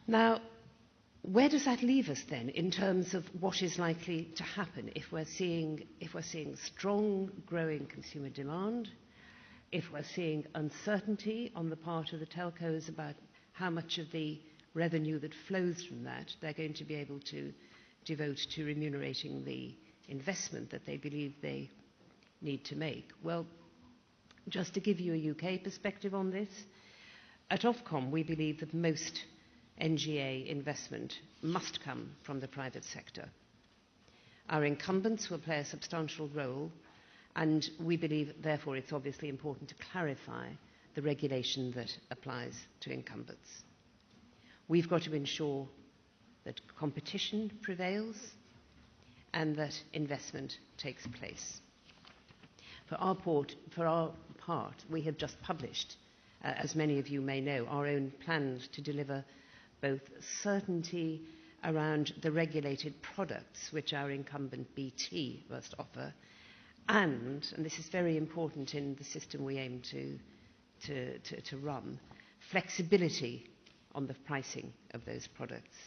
Now, where does that leave us then in terms of what is likely to happen if we're seeing strong growing consumer demand, if we're seeing uncertainty on the part of the telcos about how much of the revenue that flows from that they're going to be able to devote to remunerating the investment that they believe they need to make? Well, just to give you a UK perspective on this, at Ofcom we believe that most NGA investment must come from the private sector. Our incumbents will play a substantial role, and we believe, therefore, it's obviously important to clarify the regulation that applies to incumbents. We've got to ensure that competition prevails and that investment takes place. For our part, we have just published, as many of you may know, our own plans to deliver both certainty around the regulated products which our incumbent BT must offer, and this is very important in the system we aim to run, flexibility on the pricing of those products.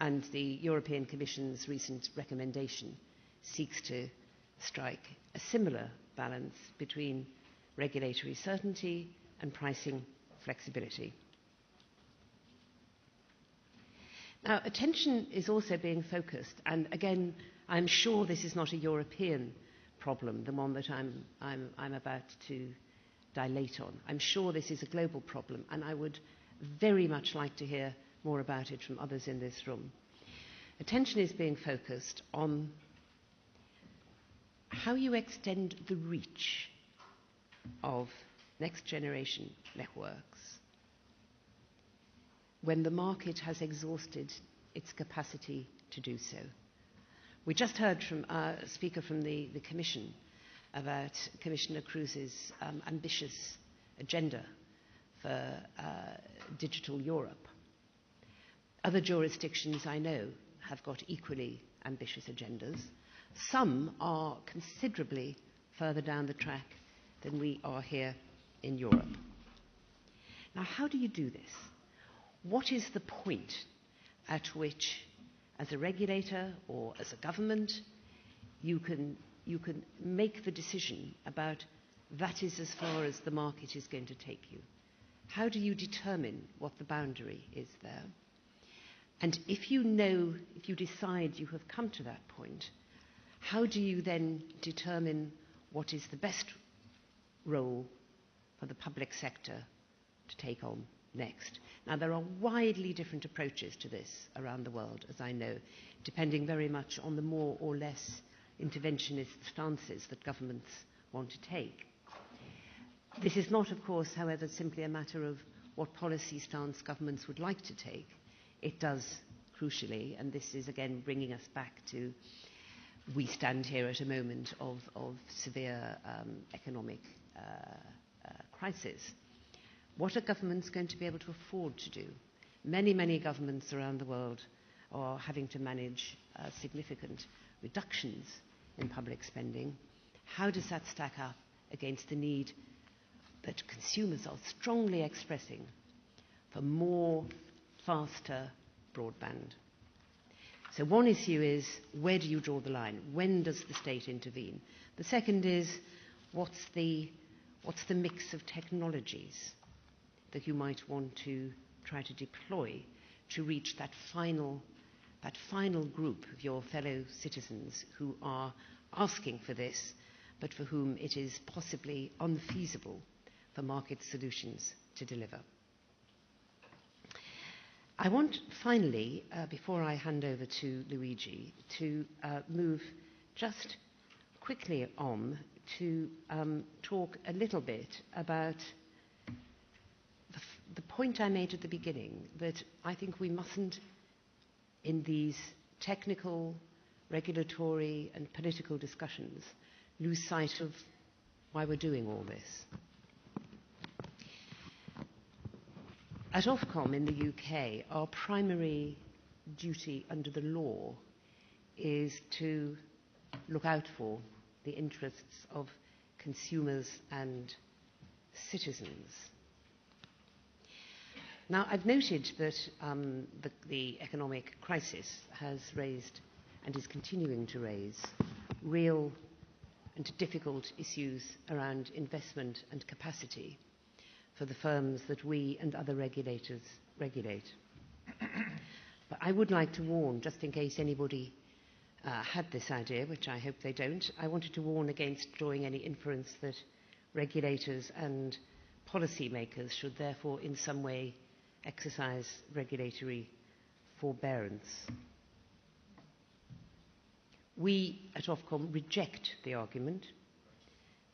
And the European Commission's recent recommendation seeks to strike a similar balance between regulatory certainty and pricing flexibility. Now, attention is also being focused, and again, I'm sure this is not a European problem, the one that I'm about to dilate on. I'm sure this is a global problem, and I would very much like to hear more about it from others in this room. Attention is being focused on how you extend the reach of next generation networks when the market has exhausted its capacity to do so. We just heard from a speaker from the Commission about Commissioner Cruz's ambitious agenda for digital Europe. Other jurisdictions I know have got equally ambitious agendas. Some are considerably further down the track than we are here in Europe. Now, how do you do this? What is the point at which, as a regulator or as a government, you can make the decision about that is as far as the market is going to take you? How do you determine what the boundary is there? And if you decide you have come to that point, how do you then determine what is the best role for the public sector to take on next? Now, there are widely different approaches to this around the world, as I know, depending very much on the more or less interventionist stances that governments want to take. This is not, of course, however, simply a matter of what policy stance governments would like to take. It does, crucially, and this is again bringing us back to, we stand here at a moment of severe economic crisis. What are governments going to be able to afford to do? Many, many governments around the world are having to manage significant reductions in public spending. How does that stack up against the need that consumers are strongly expressing for more, faster broadband? So one issue is, where do you draw the line? When does the state intervene? The second is, what's the mix of technologies that you might want to try to deploy to reach that final group of your fellow citizens who are asking for this, but for whom it is possibly unfeasible for market solutions to deliver. I want finally, before I hand over to Luigi, to move just quickly on to talk a little bit about the point I made at the beginning, that I think we mustn't, in these technical, regulatory and political discussions, lose sight of why we're doing all this. At Ofcom in the UK, our primary duty under the law is to look out for the interests of consumers and citizens. Now, I've noted that the economic crisis has raised and is continuing to raise real and difficult issues around investment and capacity for the firms that we and other regulators regulate. But I would like to warn, just in case anybody had this idea, which I hope they don't, I wanted to warn against drawing any inference that regulators and policymakers should therefore in some way exercise regulatory forbearance. We at Ofcom reject the argument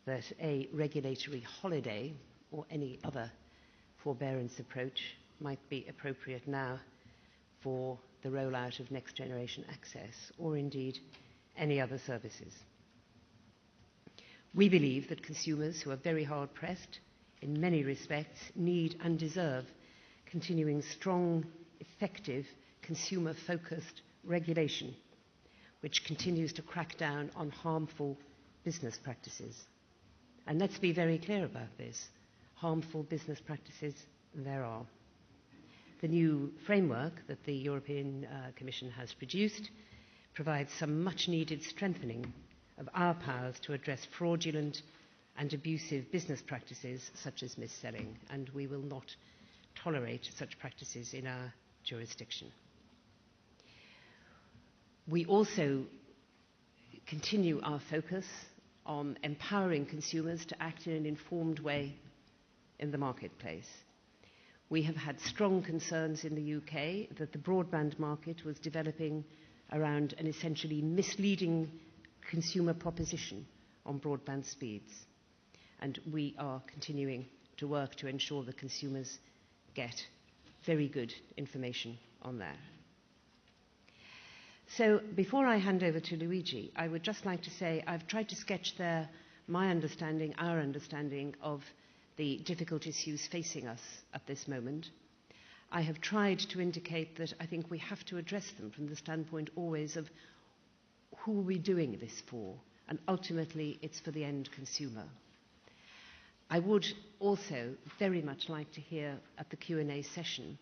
that a regulatory holiday or any other forbearance approach might be appropriate now for the rollout of next generation access or indeed any other services. We believe that consumers who are very hard pressed in many respects need and deserve continuing strong, effective, consumer focused regulation which continues to crack down on harmful business practices. And let's be very clear about this. Harmful business practices there are. The new framework that the European Commission has produced provides some much needed strengthening of our powers to address fraudulent and abusive business practices such as mis-selling, and we will not tolerate such practices in our jurisdiction. We also continue our focus on empowering consumers to act in an informed way in the marketplace. We have had strong concerns in the UK that the broadband market was developing around an essentially misleading consumer proposition on broadband speeds. And we are continuing to work to ensure that consumers get very good information on that. So before I hand over to Luigi, I would just like to say I've tried to sketch there my understanding, our understanding of the difficult issues facing us at this moment. I have tried to indicate that I think we have to address them from the standpoint always of who are we doing this for, and ultimately it's for the end consumer. I would also very much like to hear at the Q&A session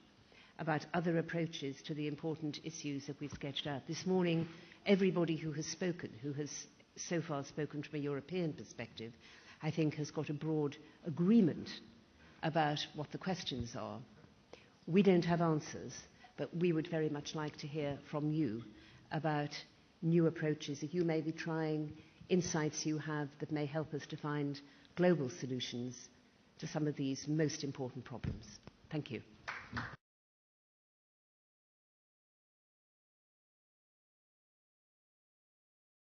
about other approaches to the important issues that we've sketched out. This morning, everybody who has spoken, who has so far spoken from a European perspective, I think has got a broad agreement about what the questions are. We don't have answers, but we would very much like to hear from you about new approaches that you may be trying, insights you have that may help us to find global solutions to some of these most important problems. Thank you.